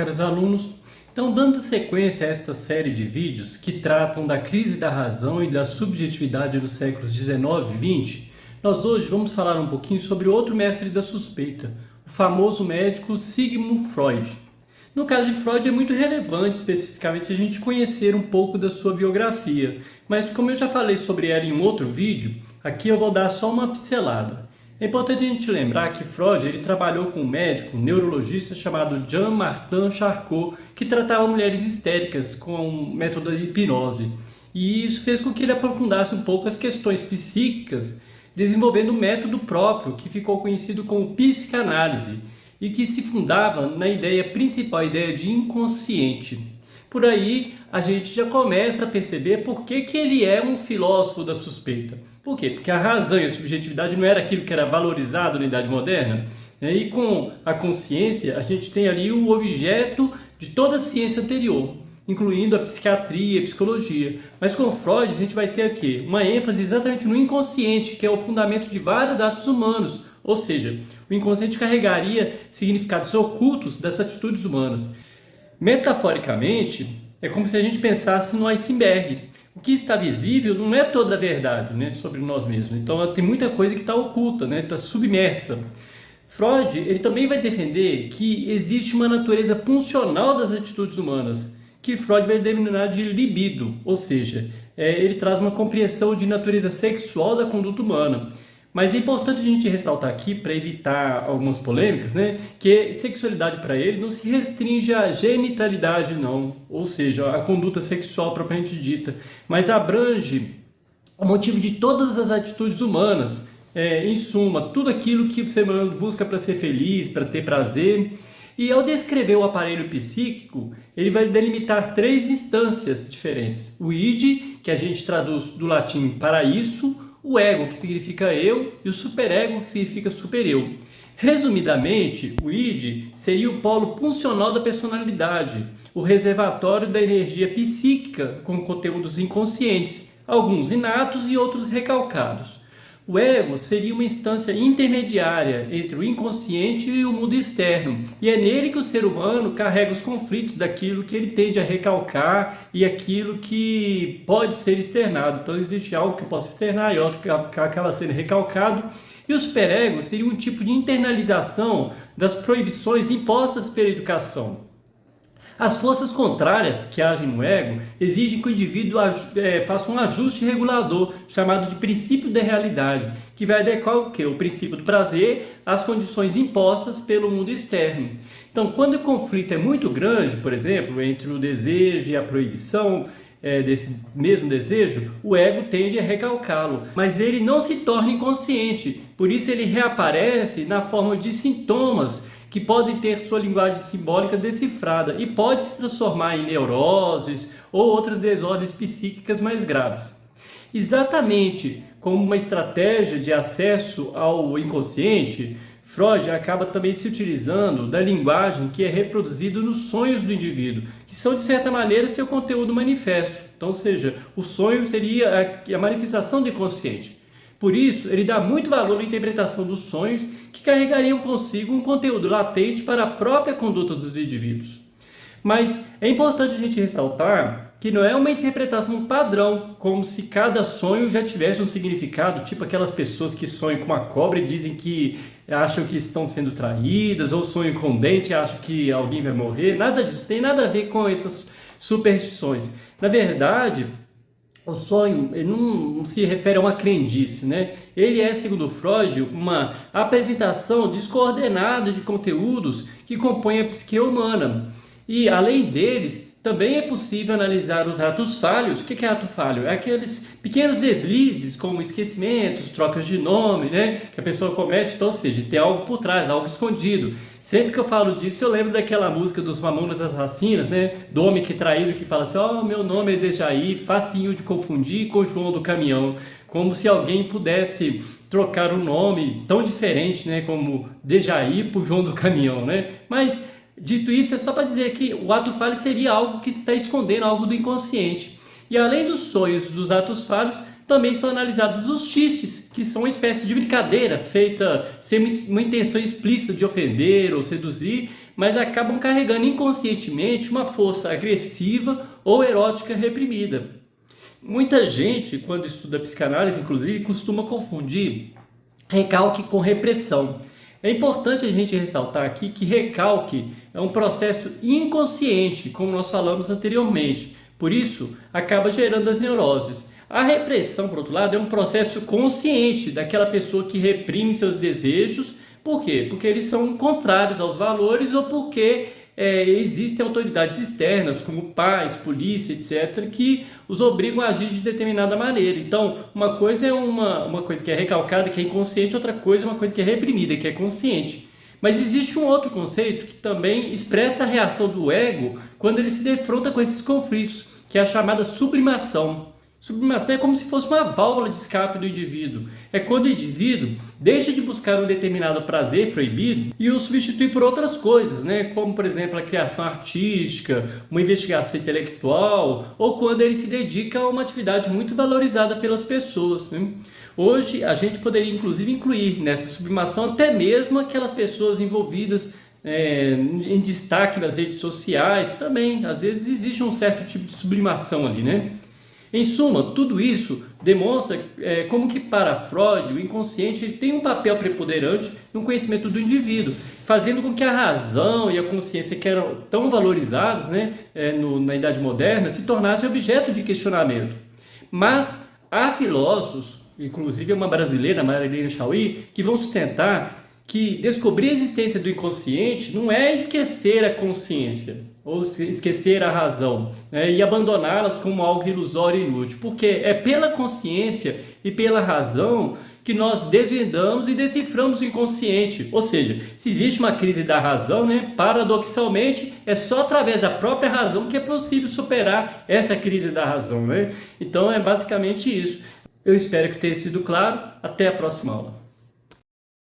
caros alunos. Então, dando sequência a esta série de vídeos que tratam da crise da razão e da subjetividade dos séculos 19 e 20, nós hoje vamos falar um pouquinho sobre outro mestre da suspeita, o famoso médico Sigmund Freud. No caso de Freud é muito relevante especificamente a gente conhecer um pouco da sua biografia, mas como eu já falei sobre ela em um outro vídeo, aqui eu vou dar só uma pincelada. É importante a gente lembrar que Freud ele trabalhou com um médico, um neurologista chamado Jean-Martin Charcot, que tratava mulheres histéricas com um método de hipnose. E isso fez com que ele aprofundasse um pouco as questões psíquicas, desenvolvendo um método próprio que ficou conhecido como psicanálise e que se fundava na ideia principal, a ideia de inconsciente. Por aí a gente já começa a perceber por que ele é um filósofo da suspeita. Por quê? Porque a razão e a subjetividade não era aquilo que era valorizado na Idade Moderna. E com a consciência, a gente tem ali o objeto de toda a ciência anterior, incluindo a psiquiatria e a psicologia. Mas com Freud, a gente vai ter aqui uma ênfase exatamente no inconsciente, que é o fundamento de vários atos humanos. Ou seja, o inconsciente carregaria significados ocultos das atitudes humanas. Metaforicamente, é como se a gente pensasse no iceberg. O que está visível não é toda a verdade, né, sobre nós mesmos. Então tem muita coisa que está oculta, né, está submersa. Freud ele também vai defender que existe uma natureza pulsional das atitudes humanas, que Freud vai denominar de libido, ou seja, ele traz uma compreensão de natureza sexual da conduta humana. Mas é importante a gente ressaltar aqui, para evitar algumas polêmicas, né, que sexualidade para ele não se restringe à genitalidade, não, ou seja, a conduta sexual propriamente dita, mas abrange o motivo de todas as atitudes humanas, em suma, tudo aquilo que o ser humano busca para ser feliz, para ter prazer. E ao descrever o aparelho psíquico, ele vai delimitar três instâncias diferentes: o id, que a gente traduz do latim para isso, o ego, que significa eu, e o superego, que significa supereu. Resumidamente, o id seria o polo funcional da personalidade, o reservatório da energia psíquica com conteúdos inconscientes, alguns inatos e outros recalcados. O ego seria uma instância intermediária entre o inconsciente e o mundo externo, e é nele que o ser humano carrega os conflitos daquilo que ele tende a recalcar e aquilo que pode ser externado. Então existe algo que eu posso externar e outro que acaba sendo recalcado. E o superego seria um tipo de internalização das proibições impostas pela educação. As forças contrárias que agem no ego exigem que o indivíduo faça um ajuste regulador, chamado de princípio da realidade, que vai adequar o quê? O princípio do prazer às condições impostas pelo mundo externo. Então, quando o conflito é muito grande, por exemplo, entre o desejo e a proibição desse mesmo desejo, o ego tende a recalcá-lo, mas ele não se torna inconsciente, por isso ele reaparece na forma de sintomas que podem ter sua linguagem simbólica decifrada e pode se transformar em neuroses ou outras desordens psíquicas mais graves. Exatamente como uma estratégia de acesso ao inconsciente, Freud acaba também se utilizando da linguagem que é reproduzida nos sonhos do indivíduo, que são de certa maneira seu conteúdo manifesto. Então, ou seja, o sonho seria a manifestação do inconsciente. Por isso, ele dá muito valor à interpretação dos sonhos que carregariam consigo um conteúdo latente para a própria conduta dos indivíduos. Mas é importante a gente ressaltar que não é uma interpretação padrão, como se cada sonho já tivesse um significado, tipo aquelas pessoas que sonham com uma cobra e dizem que acham que estão sendo traídas, ou sonham com um dente e acham que alguém vai morrer. Nada disso, tem nada a ver com essas superstições. Na verdade, o sonho ele não se refere a uma crendice, né? Ele é, segundo Freud, uma apresentação descoordenada de conteúdos que compõem a psique humana. E, além deles, também é possível analisar os atos falhos. O que é ato falho? É aqueles pequenos deslizes, como esquecimentos, trocas de nome, né? Que a pessoa comete, então, ou seja, tem algo por trás, algo escondido. Sempre que eu falo disso, eu lembro daquela música dos Mamonas Assassinas, né? Do homem que traído, que fala assim: ó, meu nome é Dejaí, facinho de confundir com João do Caminhão. Como se alguém pudesse trocar um nome tão diferente, né? Como Dejaí por João do Caminhão, né? Mas, dito isso, é só para dizer que o ato falho seria algo que está escondendo algo do inconsciente. E além dos sonhos dos atos falhos, também são analisados os xistes, que são uma espécie de brincadeira feita sem uma intenção explícita de ofender ou seduzir, mas acabam carregando inconscientemente uma força agressiva ou erótica reprimida. Muita gente, quando estuda psicanálise, inclusive, costuma confundir recalque com repressão. É importante a gente ressaltar aqui que recalque é um processo inconsciente, como nós falamos anteriormente. Por isso, acaba gerando as neuroses. A repressão, por outro lado, é um processo consciente daquela pessoa que reprime seus desejos. Por quê? Porque eles são contrários aos valores ou porque existem autoridades externas, como pais, polícia, etc., que os obrigam a agir de determinada maneira. Então, uma coisa é uma coisa que é recalcada, que é inconsciente, outra coisa é uma coisa que é reprimida, que é consciente. Mas existe um outro conceito que também expressa a reação do ego quando ele se defronta com esses conflitos, que é a chamada sublimação. Sublimação é como se fosse uma válvula de escape do indivíduo. É quando o indivíduo deixa de buscar um determinado prazer proibido e o substitui por outras coisas, né? Como, por exemplo, a criação artística, uma investigação intelectual, ou quando ele se dedica a uma atividade muito valorizada pelas pessoas, né? Hoje, a gente poderia, inclusive, incluir nessa sublimação até mesmo aquelas pessoas envolvidas em destaque nas redes sociais. Também, às vezes, existe um certo tipo de sublimação ali, né? Em suma, tudo isso demonstra como que para Freud o inconsciente ele tem um papel preponderante no conhecimento do indivíduo, fazendo com que a razão e a consciência que eram tão valorizados, né, na Idade Moderna se tornassem objeto de questionamento. Mas há filósofos, inclusive uma brasileira, Marilene Chaui, que vão sustentar que descobrir a existência do inconsciente não é esquecer a consciência ou esquecer a razão, né, e abandoná-las como algo ilusório e inútil, porque é pela consciência e pela razão que nós desvendamos e deciframos o inconsciente. Ou seja, se existe uma crise da razão, né, paradoxalmente, é só através da própria razão que é possível superar essa crise da razão, né? Então é basicamente isso. Eu espero que tenha sido claro. Até a próxima aula.